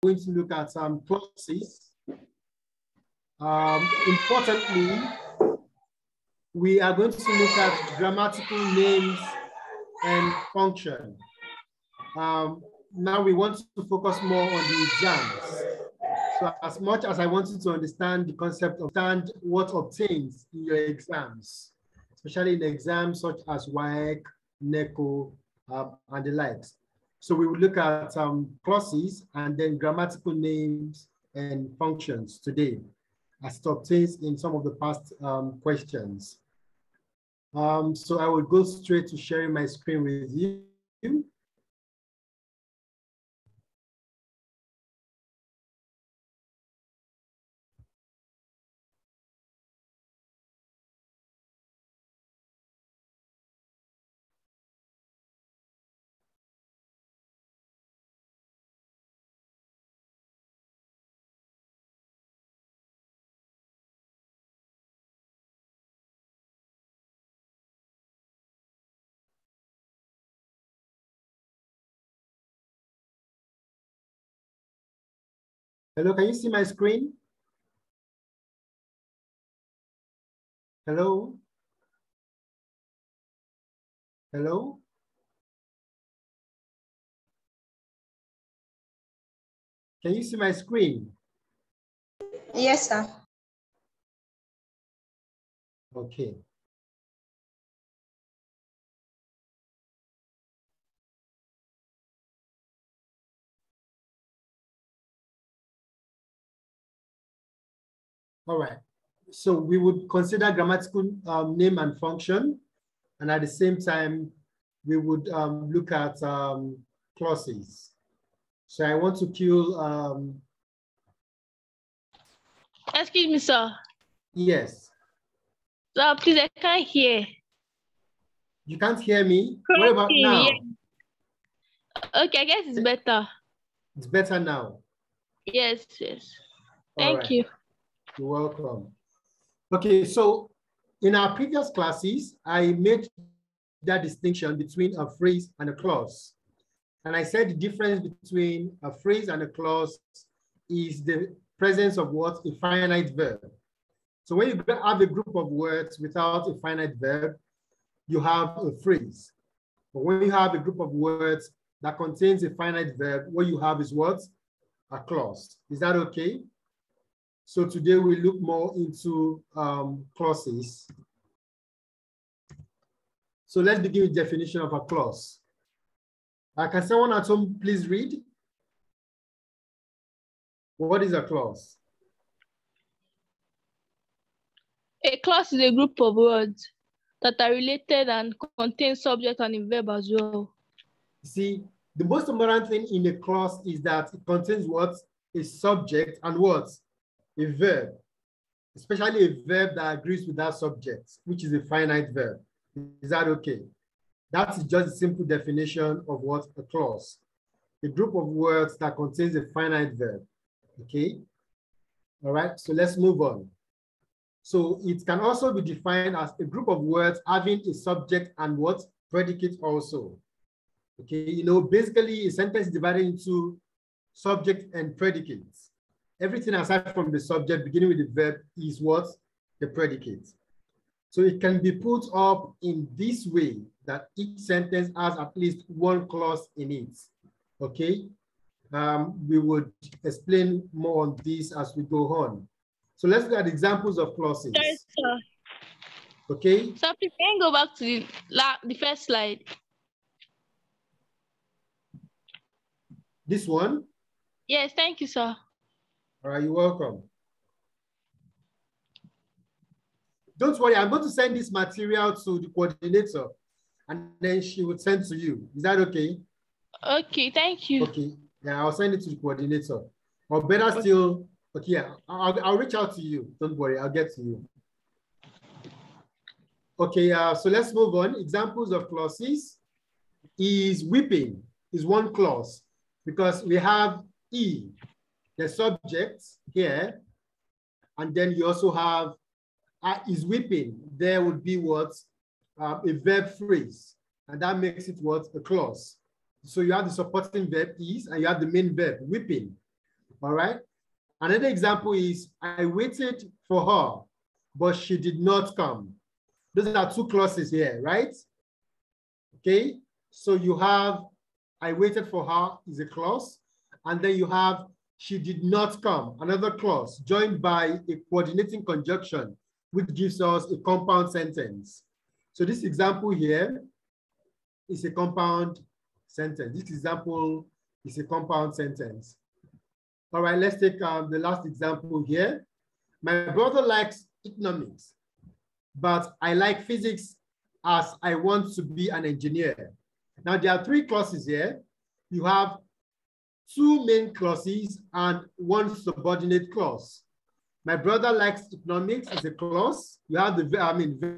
going to look at some clauses. Importantly, we are going to look at grammatical names and function. Now we want to focus more on the exams. So as much as I wanted to understand the concept of what obtains in your exams, especially in exams such as WASSCE, NECO, and the likes. So we will look at clauses and then grammatical names and functions today, as it obtains in some of the past questions. So I will go straight to sharing my screen with you. Hello, can you see my screen? Hello? Hello? Can you see my screen? Yes, sir. Okay. All right. So we would consider grammatical name and function. And at the same time, we would look at clauses. So I want to cue. Excuse me, sir. Yes. Sir, please, I can't hear. You can't hear me? What about now? Yeah. Okay, I guess it's better. It's better now. Yes, yes. Thank you. You're welcome. Okay, so in our previous classes, I made that distinction between a phrase and a clause. And I said the difference between a phrase and a clause is the presence of what? A finite verb. So when you have a group of words without a finite verb, you have a phrase. But when you have a group of words that contains a finite verb, what you have is what? A clause. Is that okay? So today we look more into clauses. So let's begin with definition of a clause. Can someone at home please read? What is a clause? A clause is a group of words that are related and contain subject and a verb as well. See, the most important thing in a clause is that it contains what? A subject and what? A verb, especially a verb that agrees with that subject, which is a finite verb. Is that okay? That is just a simple definition of what a clause. A group of words that contains a finite verb. Okay? All right, so let's move on. So it can also be defined as a group of words having a subject and what? Predicate also. Okay, you know, basically a sentence is divided into subject and predicates. Everything aside from the subject beginning with the verb is what? The predicate. So it can be put up in this way that each sentence has at least one clause in it. Okay, we would explain more on this as we go on. So let's look at examples of clauses. Yes, sir. Okay. So please can go back to the first slide. This one? Yes, thank you, sir. All right, you're welcome. Don't worry, I'm going to send this material to the coordinator and then she will send to you. Is that okay? Okay, thank you. Okay, yeah, I'll send it to the coordinator. Or better still, okay, yeah, I'll reach out to you. Don't worry, I'll get to you. Okay, so let's move on. Examples of clauses is weeping is one clause because we have E, the subject here, and then you also have is weeping. There would be what? A verb phrase, and that makes it what? A clause. So you have the supporting verb is, and you have the main verb, weeping. All right. Another example is, I waited for her, but she did not come. Those are two clauses here, right? Okay. So you have, I waited for her is a clause. And then you have, she did not come, another clause, joined by a coordinating conjunction, which gives us a compound sentence. So this example here is a compound sentence. This example is a compound sentence. All right, let's take the last example here. My brother likes economics, but I like physics as I want to be an engineer. Now there are three clauses here. You have two main clauses and one subordinate clause. My brother likes economics is a clause. You have the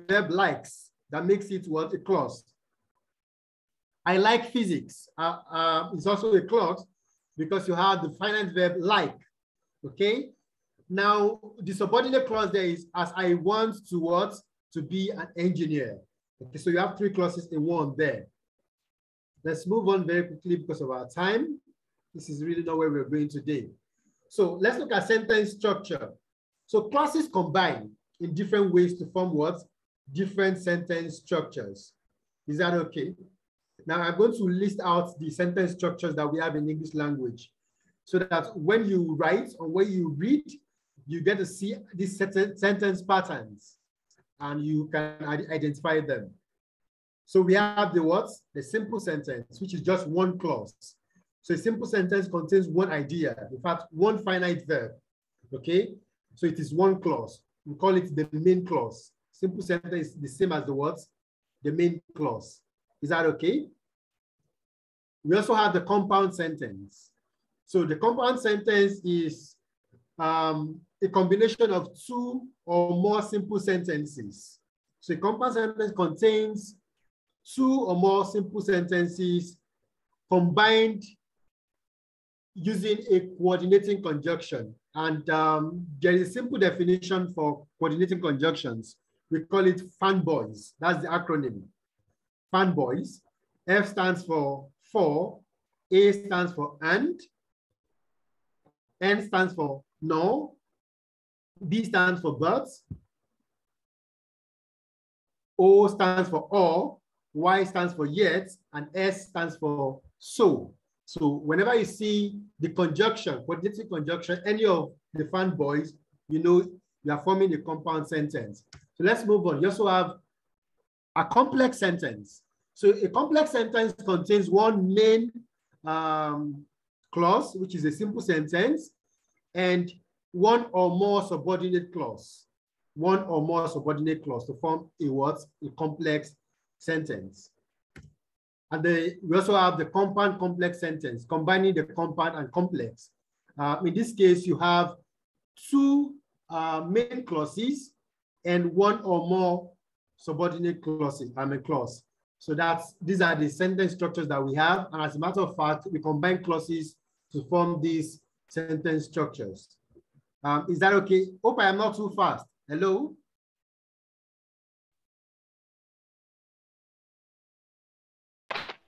verb likes, that makes it what? A clause. I like physics it's also a clause because you have the finite verb like, okay? Now, the subordinate clause there is as I want to what? To be an engineer. Okay, so you have three clauses in one there. Let's move on very quickly because of our time. This is really not where we're going today. So let's look at sentence structure. So clauses combine in different ways to form what? Different sentence structures. Is that okay? Now I'm going to list out the sentence structures that we have in English language so that when you write or when you read, you get to see these sentence patterns and you can identify them. So we have the what? The simple sentence, which is just one clause. So a simple sentence contains one idea, in fact, one finite verb, okay? So it is one clause. We call it the main clause. Simple sentence is the same as the what? The main clause. Is that okay? We also have the compound sentence. So the compound sentence is a combination of two or more simple sentences. So a compound sentence contains two or more simple sentences combined using a coordinating conjunction. And there is a simple definition for coordinating conjunctions. We call it fanboys. That's the acronym. Fanboys. F stands for A stands for and, N stands for no, B stands for but, O stands for or, Y stands for yet, and S stands for so. So whenever you see the conjunction, coordinating conjunction, any of the fanboys, you know you are forming a compound sentence. So let's move on. You also have a complex sentence. So a complex sentence contains one main clause, which is a simple sentence, and one or more subordinate clause. One or more subordinate clause to form a what? A complex sentence. And we also have the compound complex sentence, combining the compound and complex. In this case, you have two main clauses and one or more subordinate clauses, clause. So these are the sentence structures that we have. And as a matter of fact, we combine clauses to form these sentence structures. Is that okay? Hope I am not too fast. Hello?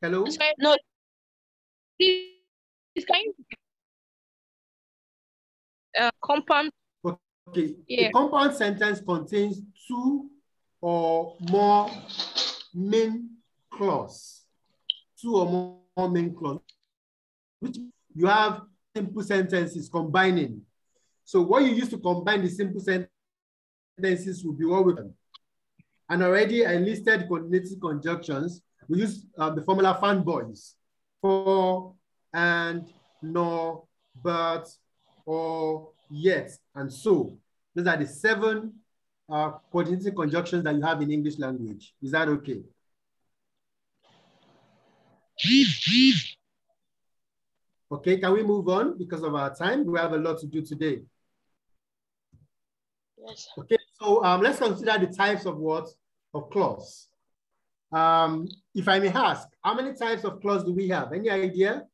Hello? No. This kind of compound. Okay. Yeah. A compound sentence contains two or more main clause. Two or more main clause. Which you have simple sentences combining. So what you use to combine the simple sentences will be what we can. And already I listed coordinating conjunctions. We use the formula fanboys. For, and, nor, but, or, yet, and so. Those are the 7 coordinating conjunctions that you have in English language. Is that okay? Okay, can we move on because of our time? We have a lot to do today. Yes. Okay, so let's consider the types of what? Of clause. If I may ask, how many types of clause do we have? Any idea?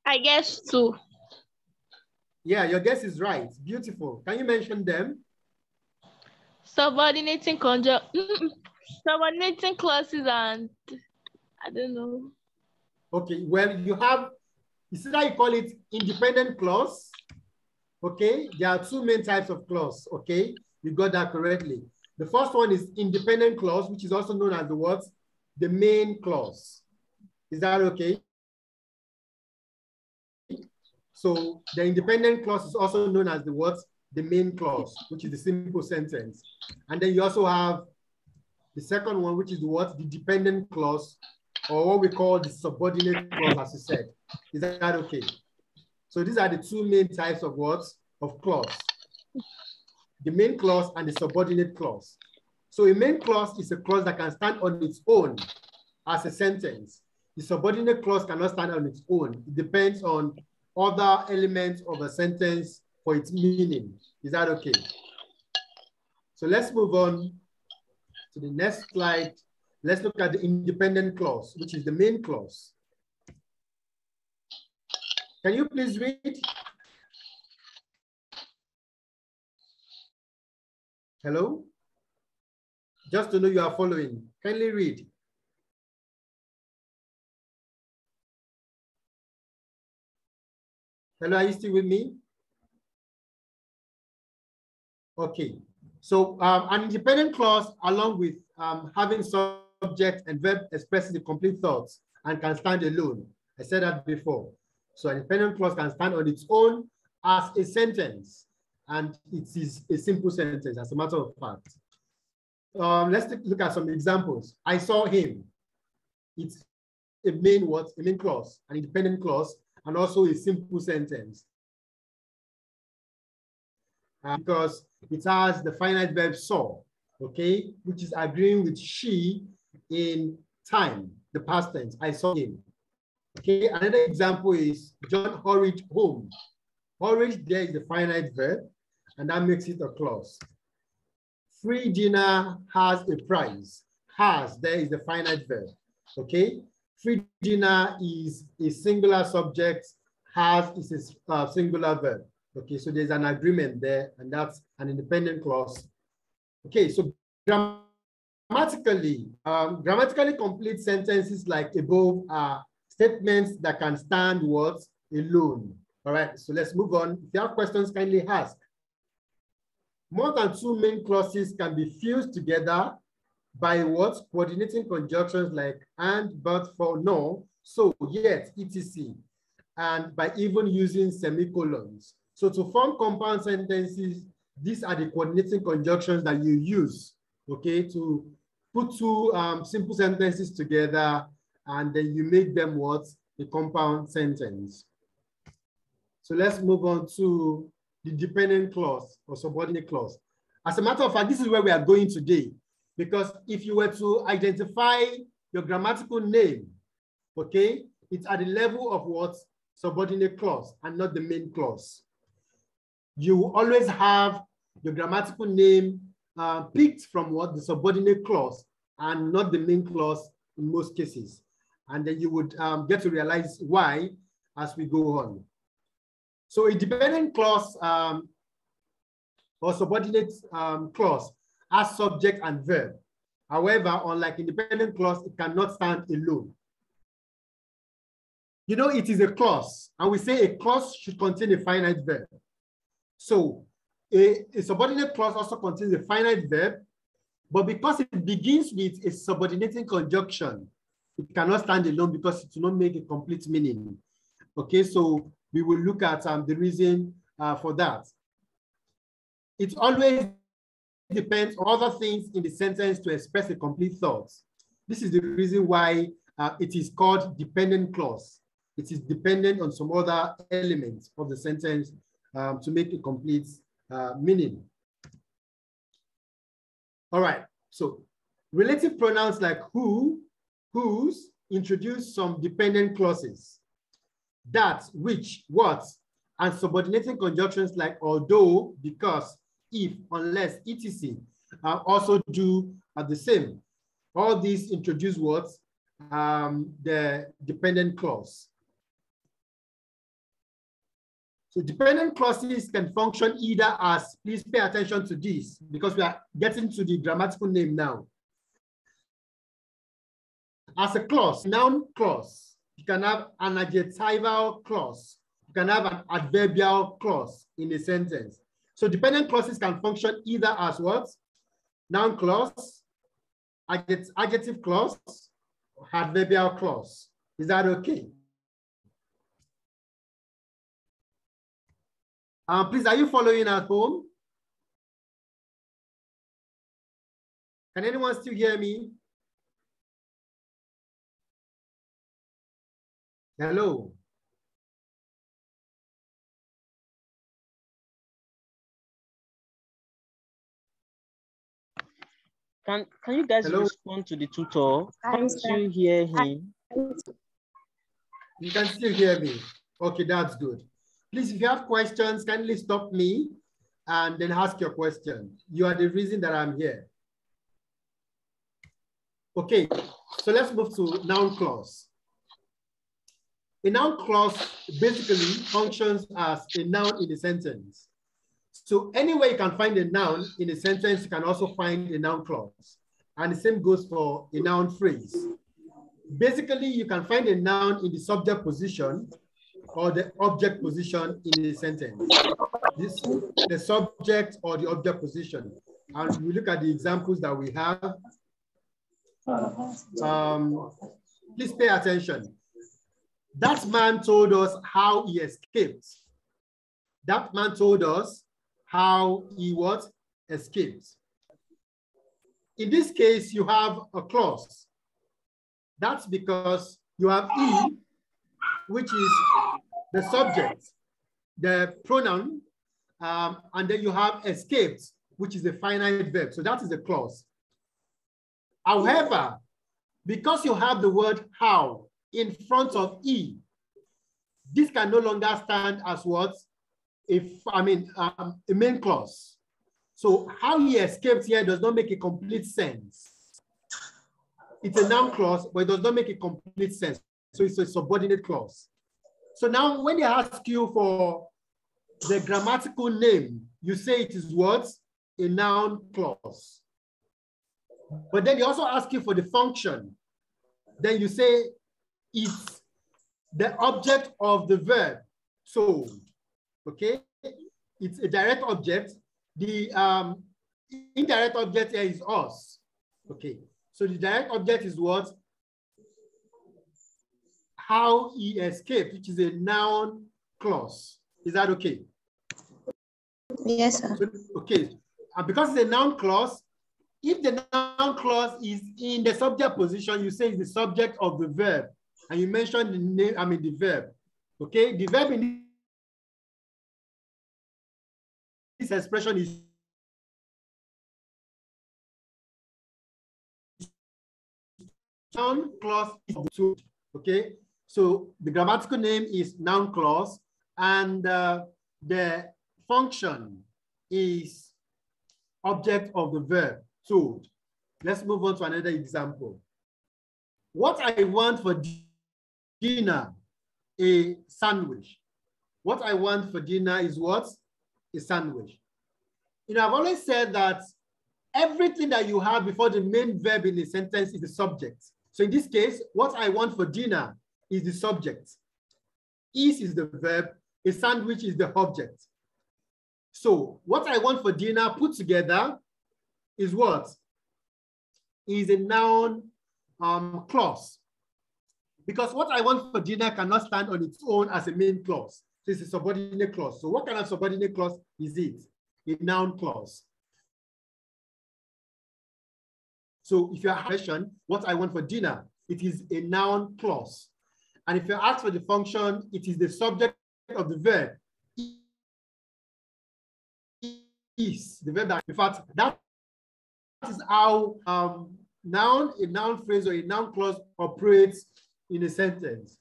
I guess 2. Yeah, your guess is right. Beautiful. Can you mention them? Subordinating conjunction. Subordinating clauses and I don't know. Okay, well, you see that you call it independent clause. Okay, there are two main types of clause. Okay, you got that correctly. The first one is independent clause, which is also known as the what? The main clause. Is that okay? So the independent clause is also known as the what? The main clause, which is the simple sentence. And then you also have the second one, which is the what? The dependent clause, or what we call the subordinate clause, as you said. Is that okay? So these are the two main types of what? Of clause. The main clause and the subordinate clause. So a main clause is a clause that can stand on its own as a sentence. The subordinate clause cannot stand on its own. It depends on other elements of a sentence for its meaning. Is that okay? So let's move on to the next slide. Let's look at the independent clause, which is the main clause. Can you please read? Hello? Just to know you are following, kindly read. Hello, are you still with me? Okay, so an independent clause, along with having subject and verb expressing the complete thoughts and can stand alone. I said that before. So an independent clause can stand on its own as a sentence, and it is a simple sentence, as a matter of fact. Let's look at some examples. I saw him. It's a main what? A main clause, an independent clause, and also a simple sentence. Because it has the finite verb saw, okay, which is agreeing with she in time, the past tense. I saw him. Okay, another example is John hurried home. Hurried, there is the finite verb, and that makes it a clause. Free dinner has a price. Has, there is the finite verb. Okay, free dinner is a singular subject. Has is a singular verb. Okay, so there's an agreement there, and that's an independent clause. Okay, so grammatically complete sentences like above are statements that can stand what? Alone. All right, so let's move on. If you have questions, kindly ask. More than two main clauses can be fused together by what? Coordinating conjunctions like and, but, for, no, so, yet, etc. And by even using semicolons. So to form compound sentences, these are the coordinating conjunctions that you use, okay, to put two simple sentences together, and then you make them what? A compound sentence. So let's move on to the dependent clause or subordinate clause. As a matter of fact, this is where we are going today, because if you were to identify your grammatical name, okay, it's at the level of what? Subordinate clause and not the main clause. You always have your grammatical name picked from what? The subordinate clause and not the main clause in most cases. And then you would get to realize why as we go on. So a dependent clause or subordinate clause has subject and verb. However, unlike independent clause, it cannot stand alone. You know, it is a clause, and we say a clause should contain a finite verb. So a subordinate clause also contains a finite verb, but because it begins with a subordinating conjunction, it cannot stand alone because it will not make a complete meaning. Okay, so we will look at the reason for that. It always depends on other things in the sentence to express a complete thought. This is the reason why it is called dependent clause. It is dependent on some other elements of the sentence to make a complete meaning. All right, so relative pronouns like who, whose introduce some dependent clauses. That, which, what, and subordinating conjunctions like although, because, if, unless, etc. Also do the same. All these introduce what? The dependent clause. So dependent clauses can function either as, please pay attention to this because we are getting to the grammatical name now. As a clause, noun clause, you can have an adjectival clause. You can have an adverbial clause in a sentence. So dependent clauses can function either as what? Noun clause, adjective clause, adverbial clause. Is that okay? Please, are you following at home? Can anyone still hear me? Hello. Can you guys respond to the tutor? Can't you hear him? You can still hear me. Okay, that's good. Please, if you have questions, kindly stop me and then ask your question. You are the reason that I'm here. Okay, so let's move to noun clause. A noun clause basically functions as a noun in a sentence. So anywhere you can find a noun in a sentence, you can also find a noun clause. And the same goes for a noun phrase. Basically, you can find a noun in the subject position or the object position in a sentence. This the subject or the object position. And we look at the examples that we have. Please pay attention. That man told us how he escaped. That man told us how he escaped. In this case, you have a clause. That's because you have he, which is the subject, the pronoun, and then you have escaped, which is the finite verb. So that is the clause. However, because you have the word how in front of he, this can no longer stand as what? A main clause. So how he escaped here does not make a complete sense. It's a noun clause, but it does not make a complete sense. So it's a subordinate clause. So now when they ask you for the grammatical name, you say it is what? A noun clause. But then they also ask you for the function. Then you say it's the object of the verb told. Okay? It's a direct object. The indirect object here is us. Okay. So the direct object is what? How he escaped, which is a noun clause. Is that okay? Yes, sir. So, okay. And because it's a noun clause, if the noun clause is in the subject position, you say it's the subject of the verb. And you mention the name, the verb. Okay. The verb in this expression is noun clause is told. Okay. So the grammatical name is noun clause, and the function is object of the verb told. Let's move on to another example. What I want for dinner, a sandwich. What I want for dinner is what? A sandwich. You know, I've always said that everything that you have before the main verb in a sentence is the subject. So in this case, what I want for dinner is the subject. Is the verb, a sandwich is the object. So what I want for dinner put together is what? Is a noun clause. Because what I want for dinner cannot stand on its own as a main clause. So it's a subordinate clause. So what kind of subordinate clause is it? A noun clause. So if you have a question, what I want for dinner, it is a noun clause. And if you ask for the function, it is the subject of the verb. Is the verb that, in fact, that is how a noun phrase or a noun clause operates in a sentence.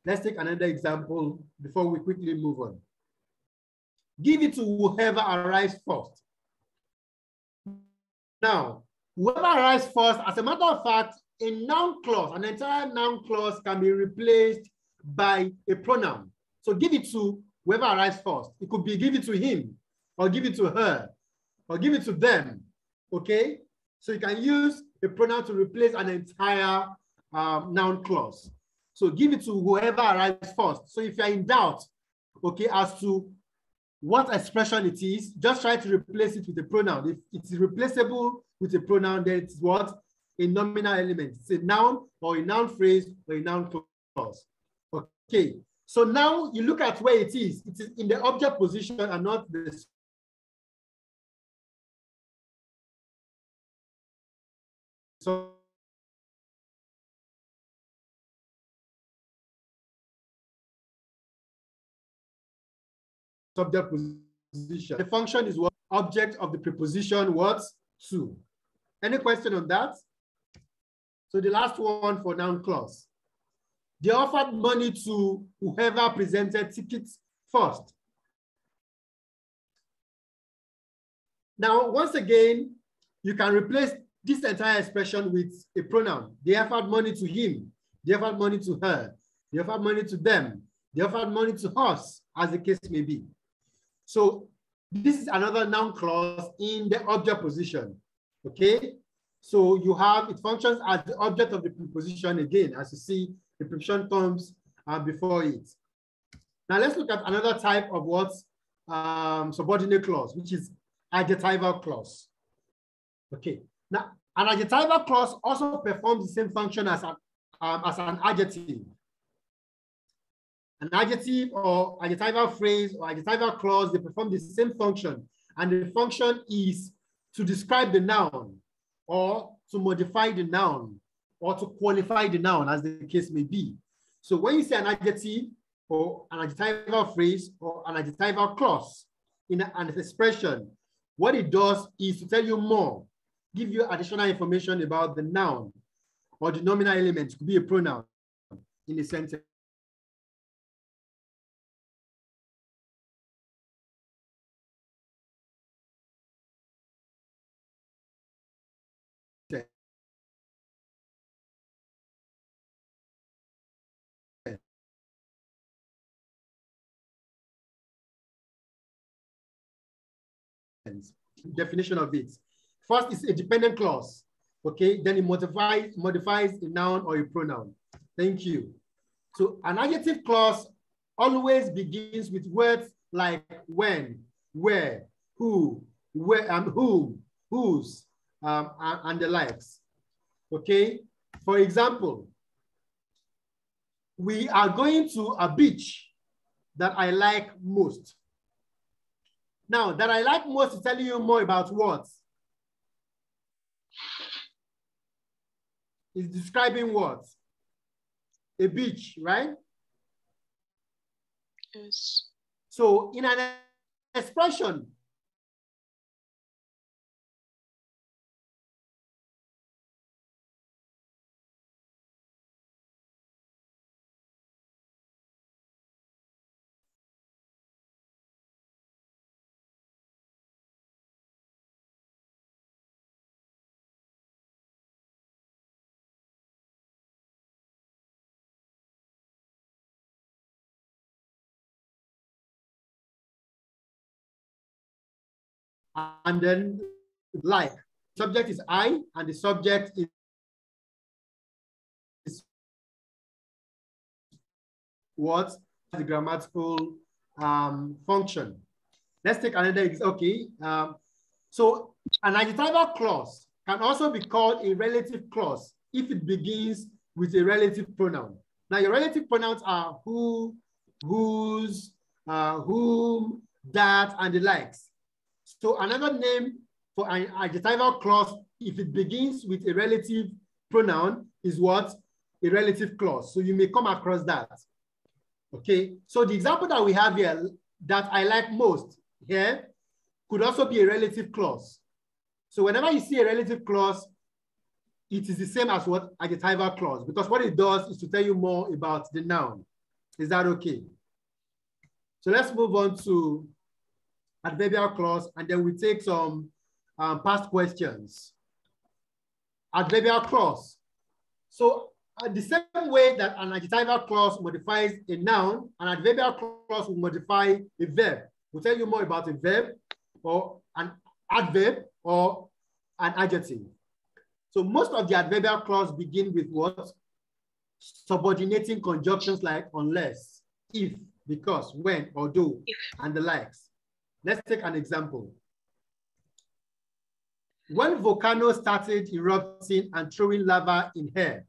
Let's take another example before we quickly move on. Give it to whoever arrives first. Now, whoever arrives first, as a matter of fact, a noun clause, an entire noun clause can be replaced by a pronoun. So give it to whoever arrives first. It could be give it to him, or give it to her, or give it to them, okay? So you can use a pronoun to replace an entire noun clause. So give it to whoever arrives first. So if you're in doubt, okay, as to what expression it is, just try to replace it with a pronoun. If it's replaceable with a pronoun, then it's what? A nominal element. It's a noun or a noun phrase or a noun clause. Okay, so now you look at where it is. It is in the object position and not the subject position. The function is what? Object of the preposition what? To. Any question on that? So the last one for noun clause. They offered money to whoever presented tickets first. Now, once again, you can replace this entire expression with a pronoun. They offered money to him. They offered money to her. They offered money to them. They offered money to us, as the case may be. So this is another noun clause in the object position, okay? So you have, it functions as the object of the preposition again. As you see, the preposition comes before it. Now let's look at another type of what? Subordinate clause, which is adjectival clause. Okay, now an adjectival clause also performs the same function as an adjective. An adjective or adjectival phrase or adjectival clause, they perform the same function. And the function is to describe the noun or to modify the noun or to qualify the noun, as the case may be. So when you say an adjective or an adjectival phrase or an adjectival clause in an expression, what it does is to tell you more, give you additional information about the noun or the nominal element. It could be a pronoun in a sentence. Definition of it. First is a dependent clause. Okay, then it modifies a noun or a pronoun. Thank you. So an adjective clause always begins with words like when, where, who, where, whom, whose, and the likes. Okay, for example, we are going to a beach that I like most. Now, that I like most is telling you more about what? It's describing what? A beach, right? Yes. So in an expression, and then like, subject is I, and the subject is what? The grammatical function. Let's take another example. Okay. So an adjectival clause can also be called a relative clause if it begins with a relative pronoun. Now your relative pronouns are who, whose, whom, that, and the likes. So another name for an adjectival clause, if it begins with a relative pronoun, is what? A relative clause. So you may come across that. Okay, so the example that we have here, that I like most here, could also be a relative clause. So whenever you see a relative clause, it is the same as what? Adjectival clause, because what it does is to tell you more about the noun. Is that okay? So let's move on to adverbial clause, and then we take some past questions. Adverbial clause. So the same way that an adjectival clause modifies a noun, an adverbial clause will modify a verb. We'll tell you more about a verb or an adverb or an adjective. So most of the adverbial clause begin with what? subordinating conjunctions like unless, if, because, when, although, and the likes. Let's take an example. When volcano started erupting and throwing lava in air.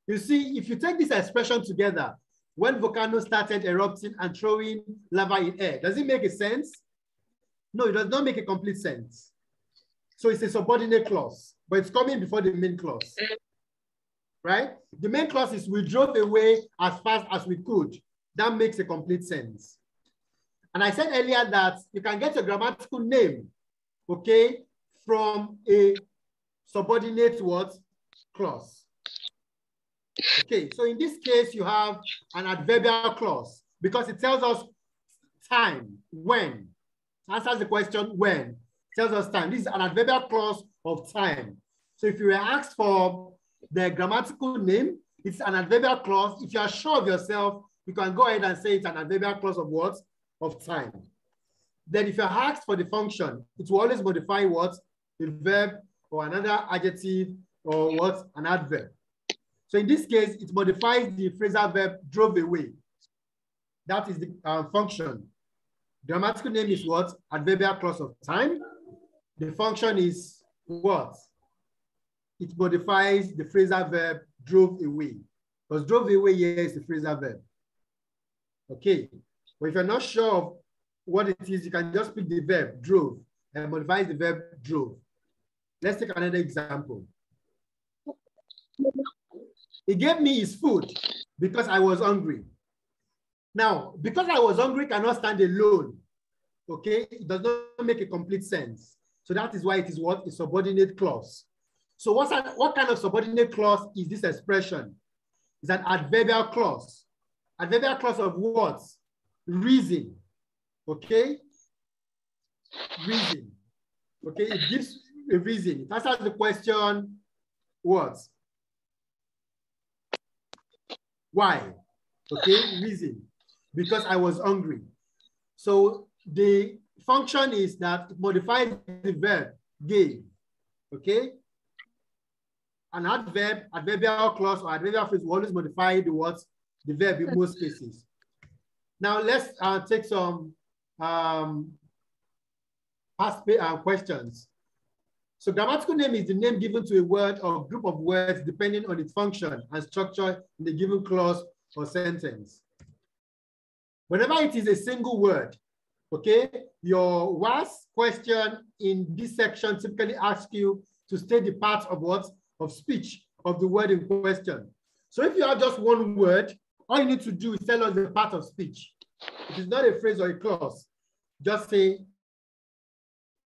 You see, if you take this expression together, when volcano started erupting and throwing lava in air, does it make a sense? No, it does not make a complete sense. So it's a subordinate clause, but it's coming before the main clause, right? The main clause is we drove away as fast as we could. That makes a complete sense. And I said earlier that you can get a grammatical name, okay, from a subordinate what? Clause. Okay, so in this case, you have an adverbial clause because it tells us time, when. Answers the question when, tells us time. This is an adverbial clause of time. So if you were asked for the grammatical name, it's an adverbial clause. If you are sure of yourself, you can go ahead and say it's an adverbial clause of what? Of time. Then if you're asked for the function, it will always modify what? A verb or another adjective or what? An adverb. So in this case, it modifies the phrasal verb drove away. That is the function. Grammatical name is what? Adverbial clause of time. The function is what? It modifies the phrasal verb drove away. Because drove away here is the phrasal verb. Okay. But if you're not sure of what it is, you can just pick the verb drove and modify the verb drove. Let's take another example. He gave me his food because I was hungry. Now, because I was hungry cannot stand alone. Okay, it does not make a complete sense. So that is why it is what? A subordinate clause. So what kind of subordinate clause is this expression? It's an adverbial clause. Adverbial clause of what? Reason. Okay? Reason. Okay, it gives a reason. It answers the question, what? Why? Okay, reason. Because I was hungry. So the function is that it modifies the verb gave. Okay? An adverb, adverbial clause or adverbial phrase will always modify the what? The verb in most cases. Now let's take some past questions. So grammatical name is the name given to a word or group of words depending on its function and structure in the given clause or sentence. Whenever it is a single word, okay, your WASSCE question in this section typically asks you to state the part of what? Of speech of the word in question. So if you have just one word, all you need to do is tell us the part of speech. It is not a phrase or a clause. Just say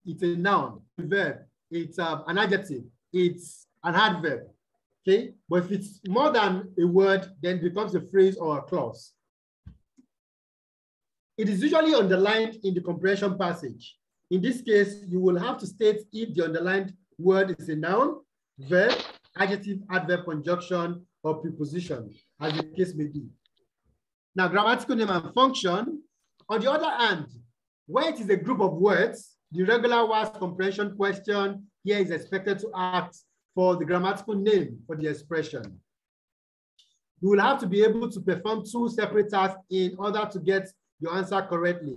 it's a noun, a verb, it's an adjective, it's an adverb, okay? But if it's more than a word, then it becomes a phrase or a clause. It is usually underlined in the comprehension passage. In this case, you will have to state if the underlined word is a noun, verb, adjective, adverb, conjunction, or preposition, as the case may be. Now, grammatical name and function. On the other hand, where it is a group of words, the regular WASSCE comprehension question here is expected to ask for the grammatical name for the expression. You will have to be able to perform two separate tasks in order to get your answer correctly.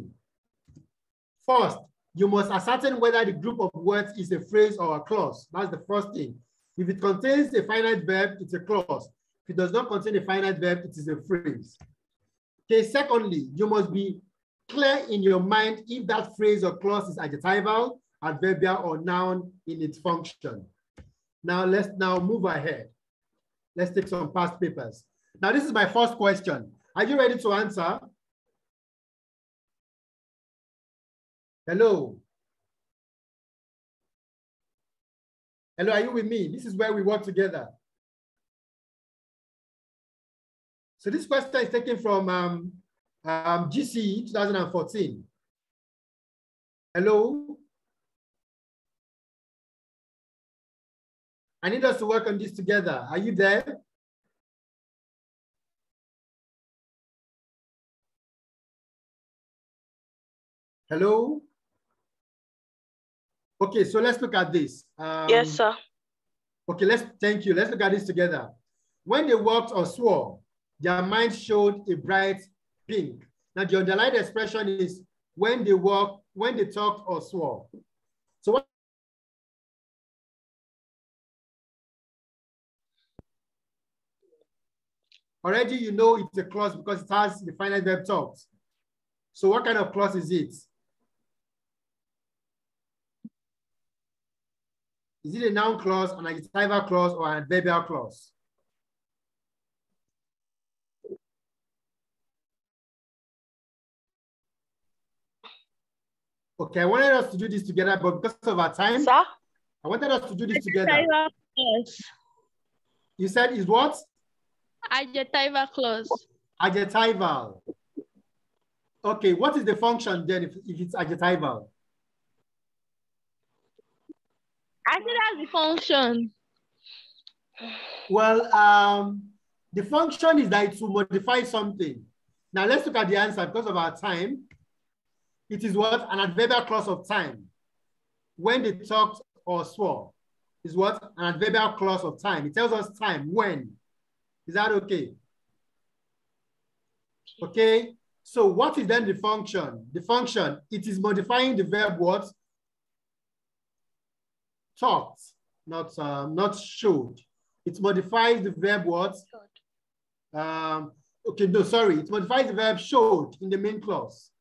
First, you must ascertain whether the group of words is a phrase or a clause. That's the first thing. If it contains a finite verb, it's a clause. If it does not contain a finite verb, it is a phrase. Okay, secondly, you must be clear in your mind if that phrase or clause is adjectival, adverbial, or noun in its function. Now let's move ahead. Let's take some past papers. Now this is my first question. Are you ready to answer? Hello. Hello, are you with me? This is where we work together. So this question is taken from GCE 2014. Hello? I need us to work on this together. Are you there? Hello? Okay, so let's look at this. Yes, sir. Okay, thank you. Let's look at this together. When they walked or swore, their mind showed a bright pink. Now the underlined expression is when they walked, when they talked or swore. So what? Already you know it's a clause because it has the final verb talked. So what kind of clause is it? Is it a noun clause, an adjectival clause, or an adverbial clause? Okay, I wanted us to do this together, but because of our time, Sir? I wanted us to do this together. Adjectival clause. You said is what? Adjectival clause. Adjectival. Okay, what is the function then if it's adjectival? I think that's the function. Well, the function is that it will modify something. Now let's look at the answer because of our time. It is what? An adverbial clause of time. When they talked or swore is what? An adverbial clause of time. It tells us time, when. Is that okay? Okay, so what is then the function? The function, it is modifying the verb what? Talked, not showed. It modifies the verb what? Okay, no, sorry. It modifies the verb showed in the main clause.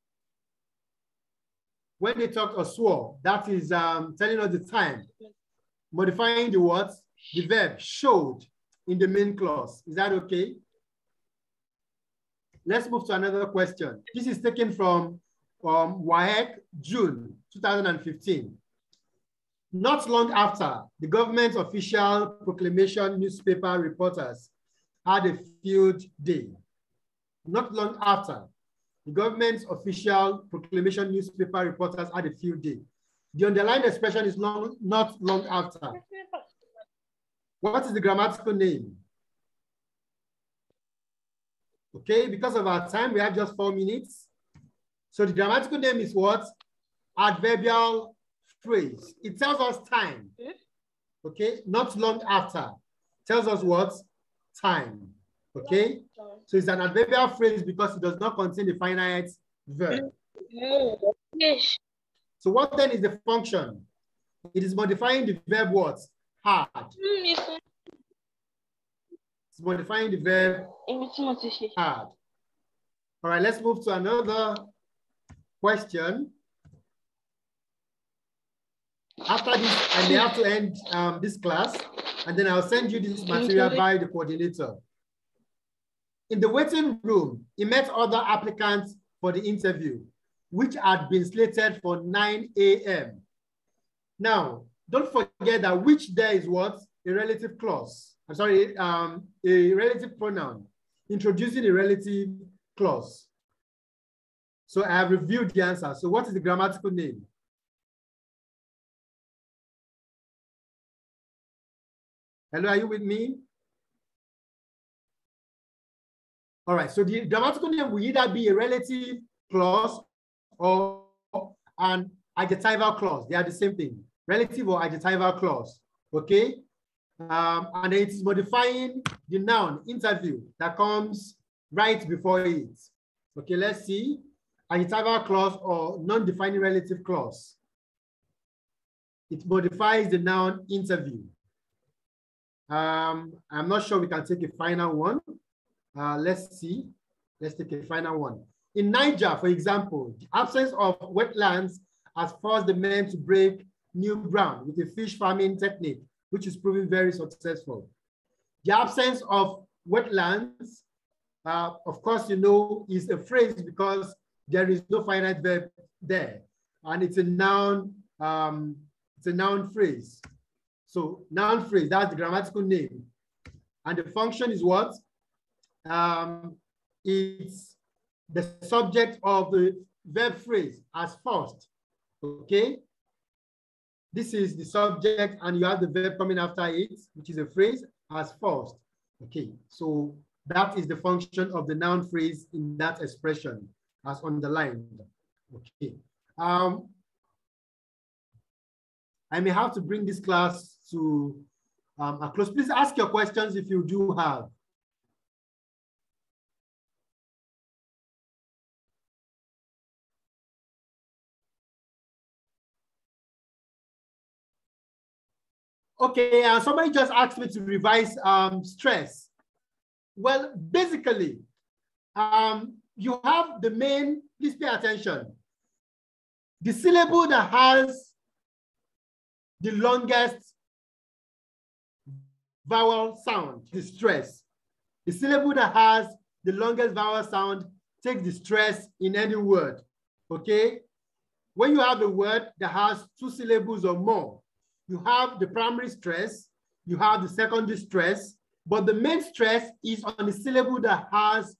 When they talked or swore, that is telling us the time. Modifying the what? The verb showed in the main clause. Is that okay? Let's move to another question. This is taken from WASSCE, June 2015. Not long after, the government official proclamation newspaper reporters had a field day. Not long after, the government's official proclamation newspaper reporters had a field day. The underlined expression is not long after. What is the grammatical name? Okay, because of our time, we have just 4 minutes. So the grammatical name is what? Adverbial phrase. It tells us time. Okay, not long after. Tells us what? Time. Okay, so it's an adverbial phrase because it does not contain the finite verb. Yes. So what then is the function? It is modifying the verb what? Hard. It's modifying the verb hard. All right, let's move to another question. After this, I may have to end this class, and then I'll send you this material by the coordinator. In the waiting room, he met other applicants for the interview, which had been slated for 9 a.m. Now, don't forget that which there is what? A relative clause. I'm sorry, a relative pronoun, introducing a relative clause. So I have reviewed the answer. So what is the grammatical name? Hello, are you with me? All right, so the grammatical name will either be a relative clause or an adjectival clause. They are the same thing, relative or adjectival clause, okay? And it is modifying the noun interview that comes right before it. Okay, let's see. Adjectival clause or non-defining relative clause. It modifies the noun interview. I'm not sure we can take a final one. Let's see. Let's take a final one. In Niger, for example, the absence of wetlands has forced the men to break new ground with a fish farming technique, which is proving very successful. The absence of wetlands, of course, you know, is a phrase because there is no finite verb there, and it's a noun phrase. So noun phrase, that's the grammatical name. And the function is what? It's the subject of the verb phrase as first, okay? This is the subject and you have the verb coming after it, which is a phrase as first, okay? So that is the function of the noun phrase in that expression as underlined, okay? I may have to bring this class to are closed. Please ask your questions if you do have. Okay, somebody just asked me to revise stress. Well, basically, you have the main, please pay attention. The syllable that has the longest vowel sound, the stress. The syllable that has the longest vowel sound takes the stress in any word, okay? When you have a word that has 2 syllables or more, you have the primary stress, you have the secondary stress, but the main stress is on the syllable that has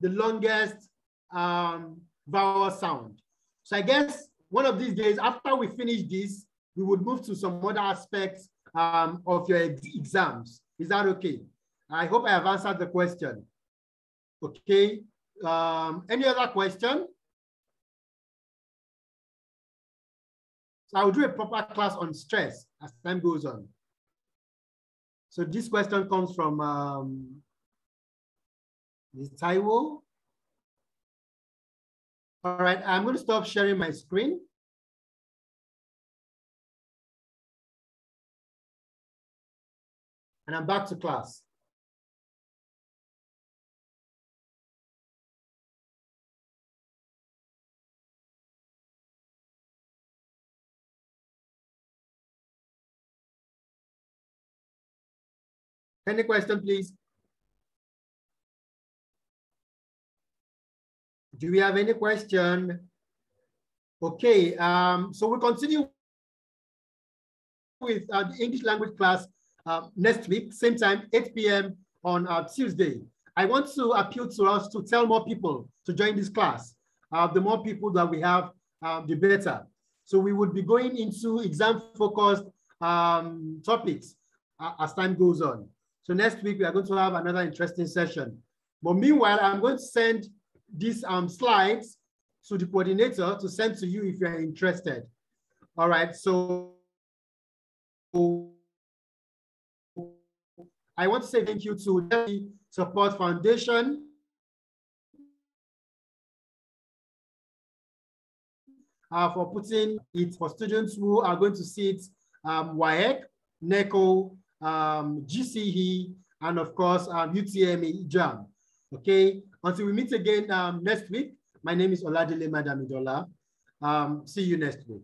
the longest vowel sound. So I guess one of these days, after we finish this, we would move to some other aspects of your exams. Is that okay? I hope I have answered the question. Okay, any other question? So I'll do a proper class on stress as time goes on. So this question comes from Taiwo. All right, I'm going to stop sharing my screen. And I'm back to class. Any question, please? Do we have any question? Okay, so we'll continue with the English language class next week, same time, 8 p.m. on Tuesday. I want to appeal to us to tell more people to join this class. The more people that we have, the better. So we would be going into exam-focused topics as time goes on. So next week, we are going to have another interesting session. But meanwhile, I'm going to send these slides to the coordinator to send to you if you're interested. All right, so I want to say thank you to the Support Foundation, for putting it for students who are going to sit WAEC, NECO, GCE, and of course, UTME JAM. Okay, until we meet again next week, my name is Oladele Madamidola. See you next week.